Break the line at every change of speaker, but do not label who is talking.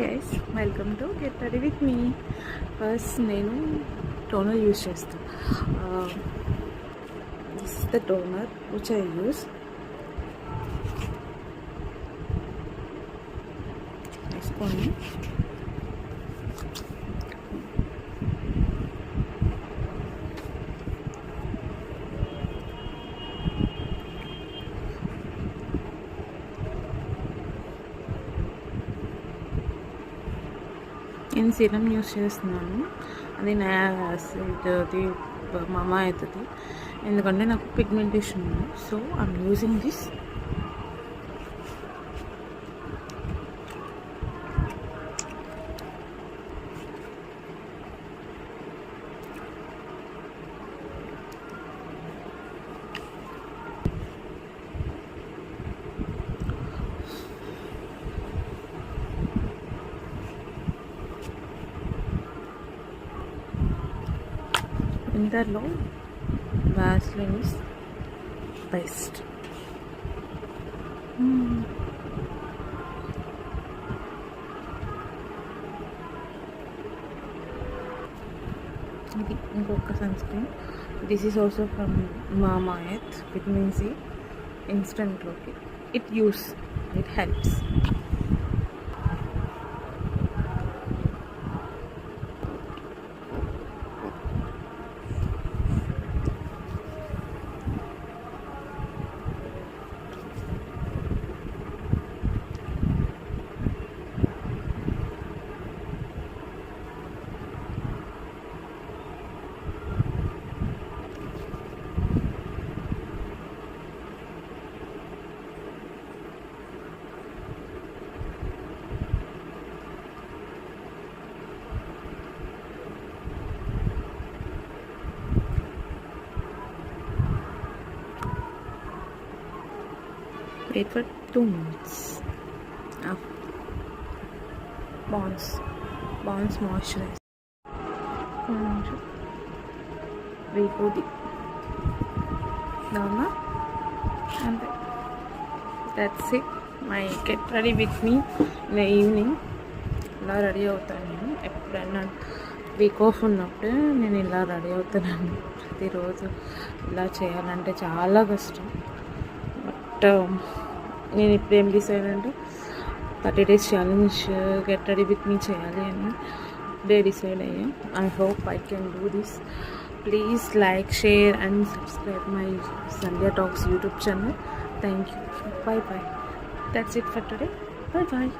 Guys, welcome to get ready with me. First నేను toner use చేస్తాను. This is the toner which I use. వేసుకోండి. నేను serum use చేస్తున్నాను. అది ఇది మామా అవుతుంది, ఎందుకంటే నాకు పిగ్మెంటేషన్ ఉంది. So I'm using this. వింటర్లో వాస్లిన్ ఇస్ బెస్ట్. ఇది ఇంకొక sunscreen. This is also from Mama Earth vitamin C ఇన్స్టెంట్లోకి. It helps. Wait for 2 minutes. Bonds moisturize. Ready. Donna. And that's it. My get ready with me in the evening. ఇలా ready అవుతాను నేను. ఎప్పుడైనా week off ఉన్నప్పుడు నేను ఇలా ready అవుతాను. ప్రతిరోజు ఇలా చేయాలంటే చాలా కష్టం. బట్ నేను ఇప్పుడు ఏం డిసైడ్ అంటే 30 days challenge get ready with me చేయాలి అని ఇప్పుడే డిసైడ్ అయ్యా. I hope I can do this. Please like, share and subscribe my Sandhya talks YouTube channel. Thank you. Bye. That's it for today. Bye.